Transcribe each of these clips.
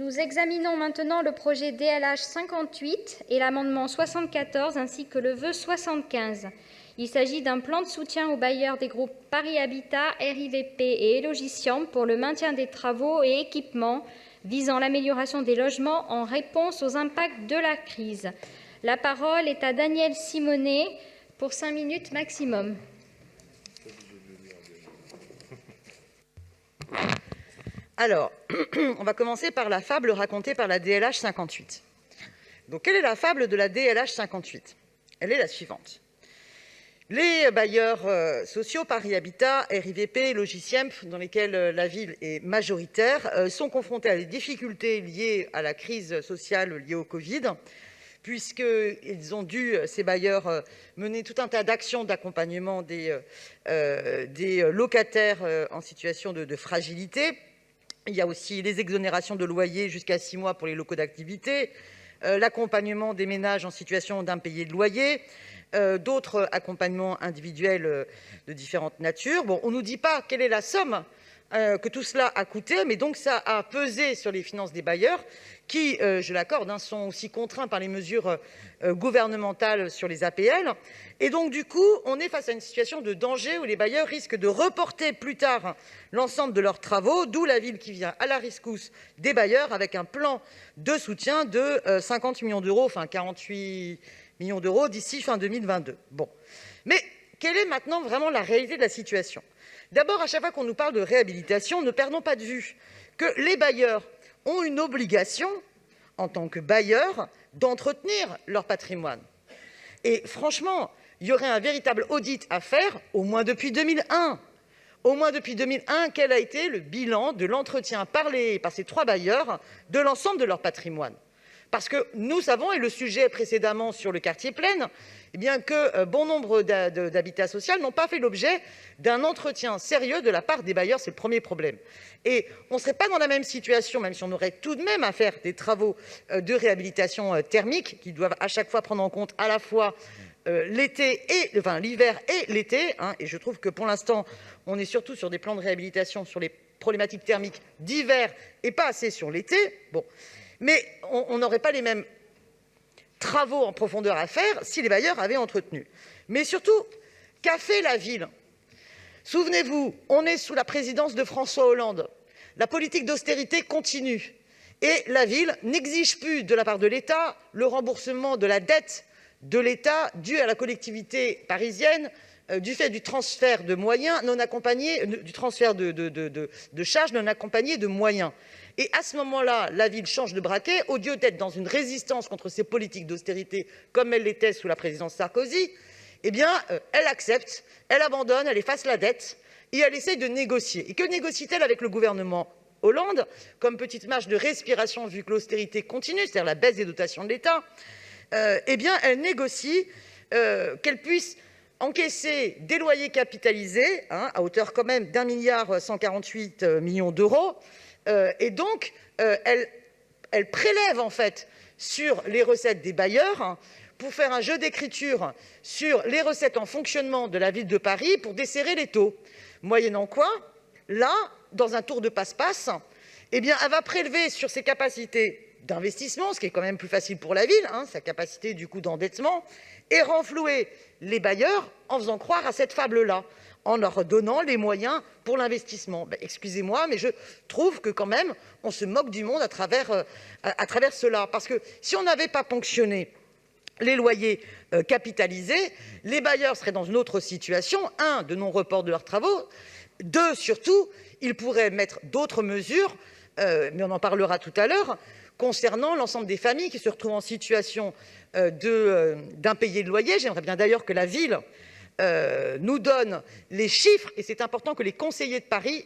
Nous examinons maintenant le projet DLH 58 et l'amendement 74 ainsi que le vœu 75. Il s'agit d'un plan de soutien aux bailleurs des groupes Paris Habitat, RIVP et Elogissiam pour le maintien des travaux et équipements visant l'amélioration des logements en réponse aux impacts de la crise. La parole est à Daniel Simonet pour 5 minutes maximum. Alors, on va commencer par la fable racontée par la DLH 58. Donc, quelle est la fable de la DLH 58 ? Elle est la suivante. Les bailleurs sociaux, Paris Habitat, RIVP, Elogissiam, dans lesquels la ville est majoritaire, sont confrontés à des difficultés liées à la crise sociale liée au Covid, puisqu'ils ont dû, ces bailleurs, mener tout un tas d'actions d'accompagnement des locataires en situation de fragilité. Il y a aussi les exonérations de loyer jusqu'à 6 mois pour les locaux d'activité, l'accompagnement des ménages en situation d'impayés de loyer, d'autres accompagnements individuels de différentes natures. Bon, on ne nous dit pas quelle est la somme que tout cela a coûté, mais donc ça a pesé sur les finances des bailleurs qui, je l'accorde, sont aussi contraints par les mesures gouvernementales sur les APL. Et donc, du coup, on est face à une situation de danger où les bailleurs risquent de reporter plus tard l'ensemble de leurs travaux, d'où la ville qui vient à la rescousse des bailleurs avec un plan de soutien de 50 millions d'euros, enfin 48 millions d'euros d'ici fin 2022. Bon. Mais quelle est maintenant vraiment la réalité de la situation ? D'abord, à chaque fois qu'on nous parle de réhabilitation, ne perdons pas de vue que les bailleurs ont une obligation, en tant que bailleurs, d'entretenir leur patrimoine. Et franchement, il y aurait un véritable audit à faire, au moins depuis 2001. Au moins depuis 2001, quel a été le bilan de l'entretien par ces 3 bailleurs de l'ensemble de leur patrimoine ? Parce que nous savons, et le sujet précédemment sur le quartier Plaine, que bon nombre d'habitats sociaux n'ont pas fait l'objet d'un entretien sérieux de la part des bailleurs. C'est le premier problème. Et on ne serait pas dans la même situation, même si on aurait tout de même à faire des travaux de réhabilitation thermique qui doivent à chaque fois prendre en compte à la fois l'hiver et l'été. Et je trouve que pour l'instant, on est surtout sur des plans de réhabilitation sur les problématiques thermiques d'hiver et pas assez sur l'été. Bon. Mais on n'aurait pas les mêmes travaux en profondeur à faire si les bailleurs avaient entretenu. Mais surtout, qu'a fait la ville ? Souvenez-vous, on est sous la présidence de François Hollande. La politique d'austérité continue. Et la ville n'exige plus de la part de l'État le remboursement de la dette de l'État due à la collectivité parisienne du fait du transfert de moyens non accompagné, du transfert de charges non accompagnées de moyens. Et à ce moment-là, la ville change de braquet. Au lieu d'être dans une résistance contre ces politiques d'austérité comme elle l'était sous la présidence Sarkozy, elle accepte, elle abandonne, elle efface la dette et elle essaye de négocier. Et que négocie-t-elle avec le gouvernement Hollande comme petite marge de respiration vu que l'austérité continue, c'est-à-dire la baisse des dotations de l'État ? Elle négocie qu'elle puisse encaisser des loyers capitalisés à hauteur quand même d'1,148 milliard d'euros. Et donc, elle prélève en fait sur les recettes des bailleurs pour faire un jeu d'écriture sur les recettes en fonctionnement de la ville de Paris pour desserrer les taux. Moyennant quoi, là, dans un tour de passe-passe, elle va prélever sur ses capacités d'investissement, ce qui est quand même plus facile pour la ville, sa capacité du coup d'endettement, et renflouer les bailleurs en faisant croire à cette fable-là, en leur donnant les moyens pour l'investissement. Excusez-moi, mais je trouve que quand même, on se moque du monde à travers cela. Parce que si on n'avait pas ponctionné les loyers capitalisés, les bailleurs seraient dans une autre situation. 1, de non-report de leurs travaux. 2, surtout, ils pourraient mettre d'autres mesures, mais on en parlera tout à l'heure, concernant l'ensemble des familles qui se retrouvent en situation d'impayés de loyer. J'aimerais bien d'ailleurs que la ville nous donne les chiffres, et c'est important que les conseillers de Paris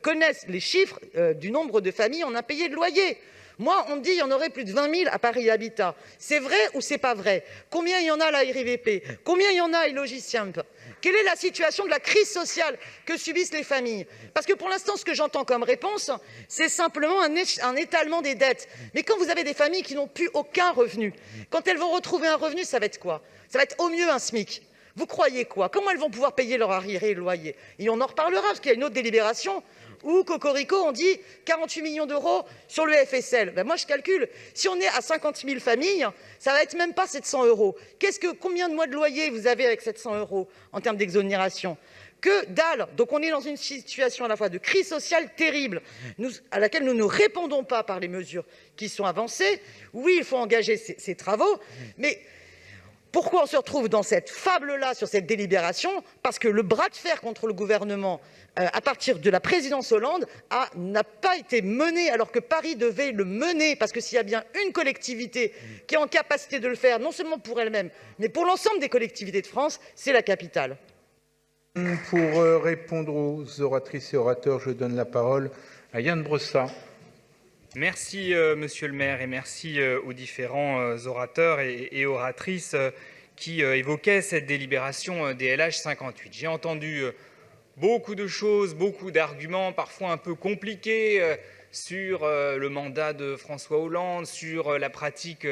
connaissent les chiffres du nombre de familles en impayés de loyer. Moi, on me dit qu'il y en aurait plus de 20 000 à Paris Habitat. C'est vrai ou c'est pas vrai? Combien il y en a à la RIVP? Combien il y en a à Elogissiam? Quelle est la situation de la crise sociale que subissent les familles? Parce que pour l'instant, ce que j'entends comme réponse, c'est simplement un étalement des dettes. Mais quand vous avez des familles qui n'ont plus aucun revenu, quand elles vont retrouver un revenu, ça va être quoi? Ça va être au mieux un SMIC. Vous croyez quoi? Comment elles vont pouvoir payer leur arriéré et le loyer? Et on en reparlera, parce qu'il y a une autre délibération Ou Cocorico, on dit 48 millions d'euros sur le FSL. Ben moi, je calcule, si on est à 50 000 familles, ça va être même pas 700 euros. Combien de mois de loyer vous avez avec 700 euros en termes d'exonération? Que dalle! Donc on est dans une situation à la fois de crise sociale terrible, à laquelle nous ne répondons pas par les mesures qui sont avancées. Oui, il faut engager ces travaux, mais pourquoi on se retrouve dans cette fable-là, sur cette délibération? Parce que le bras de fer contre le gouvernement, à partir de la présidence Hollande, n'a pas été mené, alors que Paris devait le mener. Parce que s'il y a bien une collectivité qui est en capacité de le faire, non seulement pour elle-même, mais pour l'ensemble des collectivités de France, c'est la capitale. Pour répondre aux oratrices et orateurs, je donne la parole à Yann Brossat. Merci, monsieur le maire, et merci aux différents orateurs et oratrices qui évoquaient cette délibération DLH 58. J'ai entendu beaucoup de choses, beaucoup d'arguments, parfois un peu compliqués, sur le mandat de François Hollande, sur la pratique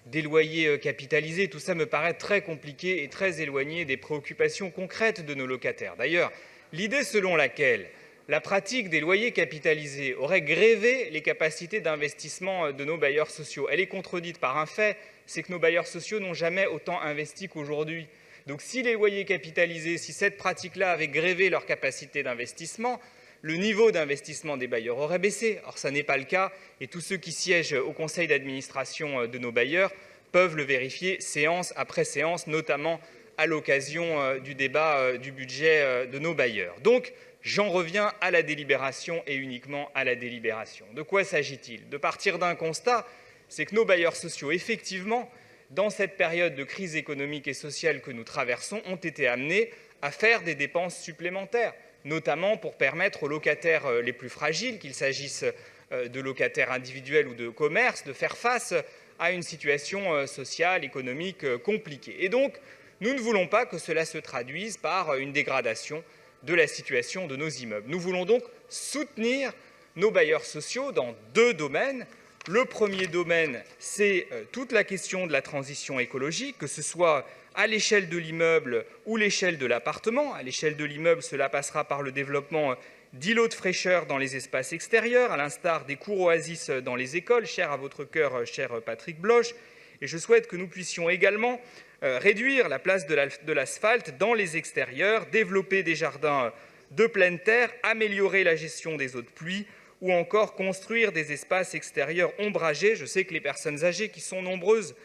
des loyers capitalisés. Tout ça me paraît très compliqué et très éloigné des préoccupations concrètes de nos locataires. D'ailleurs, l'idée selon laquelle la pratique des loyers capitalisés aurait grévé les capacités d'investissement de nos bailleurs sociaux, elle est contredite par un fait, c'est que nos bailleurs sociaux n'ont jamais autant investi qu'aujourd'hui. Donc si les loyers capitalisés, si cette pratique-là avait grévé leur capacité d'investissement, le niveau d'investissement des bailleurs aurait baissé. Or, ça n'est pas le cas, et tous ceux qui siègent au conseil d'administration de nos bailleurs peuvent le vérifier séance après séance, notamment à l'occasion du débat du budget de nos bailleurs. Donc, j'en reviens à la délibération et uniquement à la délibération. De quoi s'agit-il? De partir d'un constat, c'est que nos bailleurs sociaux, effectivement, dans cette période de crise économique et sociale que nous traversons, ont été amenés à faire des dépenses supplémentaires, notamment pour permettre aux locataires les plus fragiles, qu'il s'agisse de locataires individuels ou de commerces, de faire face à une situation sociale, économique compliquée. Et donc, nous ne voulons pas que cela se traduise par une dégradation de la situation de nos immeubles. Nous voulons donc soutenir nos bailleurs sociaux dans deux domaines. Le premier domaine, c'est toute la question de la transition écologique, que ce soit à l'échelle de l'immeuble ou l'échelle de l'appartement. À l'échelle de l'immeuble, cela passera par le développement d'îlots de fraîcheur dans les espaces extérieurs, à l'instar des cours oasis dans les écoles, chers à votre cœur, cher Patrick Bloch. Et je souhaite que nous puissions également réduire la place de l'asphalte dans les extérieurs, développer des jardins de pleine terre, améliorer la gestion des eaux de pluie ou encore construire des espaces extérieurs ombragés. Je sais que les personnes âgées qui sont nombreuses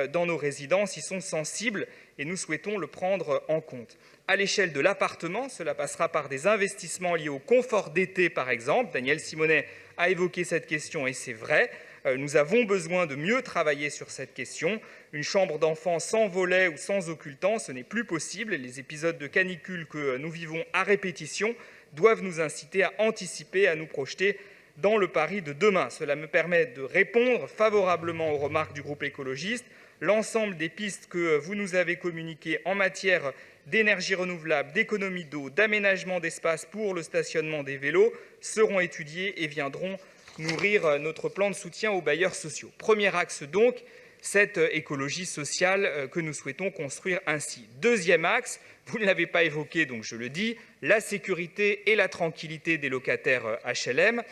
dans nos résidences y sont sensibles et nous souhaitons le prendre en compte. À l'échelle de l'appartement, cela passera par des investissements liés au confort d'été, par exemple. Daniel Simonet a évoqué cette question et c'est vrai. Nous avons besoin de mieux travailler sur cette question. Une chambre d'enfant sans volet ou sans occultant, ce n'est plus possible. Les épisodes de canicule que nous vivons à répétition doivent nous inciter à anticiper, à nous projeter dans le Paris de demain. Cela me permet de répondre favorablement aux remarques du groupe écologiste. L'ensemble des pistes que vous nous avez communiquées en matière d'énergie renouvelable, d'économie d'eau, d'aménagement d'espace pour le stationnement des vélos seront étudiées et viendront nourrir notre plan de soutien aux bailleurs sociaux. Premier axe donc, cette écologie sociale que nous souhaitons construire ainsi. Deuxième axe, vous ne l'avez pas évoqué, donc je le dis, la sécurité et la tranquillité des locataires HLM.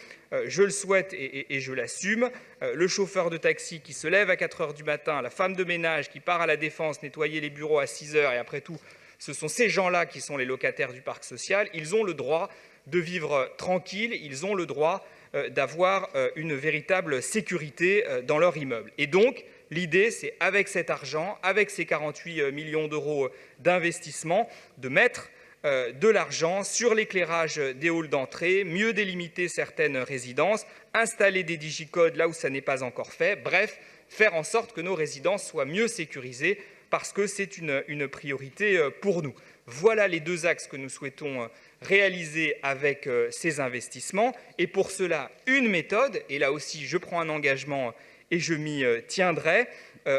Je le souhaite et je l'assume. Le chauffeur de taxi qui se lève à 4 heures du matin, la femme de ménage qui part à la Défense nettoyer les bureaux à 6 heures, et après tout, ce sont ces gens-là qui sont les locataires du parc social. Ils ont le droit de vivre tranquille, ils ont le droit d'avoir une véritable sécurité dans leur immeuble. Et donc, l'idée, c'est avec cet argent, avec ces 48 millions d'euros d'investissement, de mettre de l'argent sur l'éclairage des halls d'entrée, mieux délimiter certaines résidences, installer des digicodes là où ça n'est pas encore fait, bref, faire en sorte que nos résidences soient mieux sécurisées parce que c'est une priorité pour nous. Voilà les deux axes que nous souhaitons réaliser avec ces investissements. Et pour cela, une méthode, et là aussi je prends un engagement et je m'y tiendrai.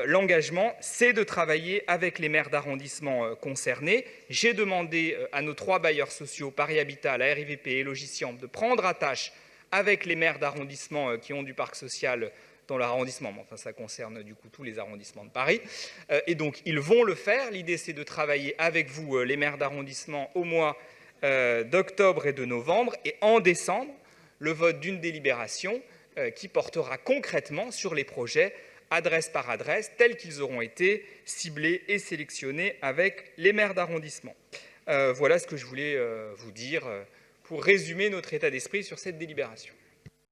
L'engagement, c'est de travailler avec les maires d'arrondissement concernés. J'ai demandé à nos 3 bailleurs sociaux, Paris Habitat, la RIVP et Logiciam, de prendre attache avec les maires d'arrondissement qui ont du parc social dans leur arrondissement. Mais enfin, ça concerne du coup tous les arrondissements de Paris. Et donc, ils vont le faire. L'idée, c'est de travailler avec vous, les maires d'arrondissement, au mois d'octobre et de novembre. Et en décembre, le vote d'une délibération qui portera concrètement sur les projets adresse par adresse, tels qu'ils auront été ciblés et sélectionnés avec les maires d'arrondissement. Voilà ce que je voulais vous dire pour résumer notre état d'esprit sur cette délibération.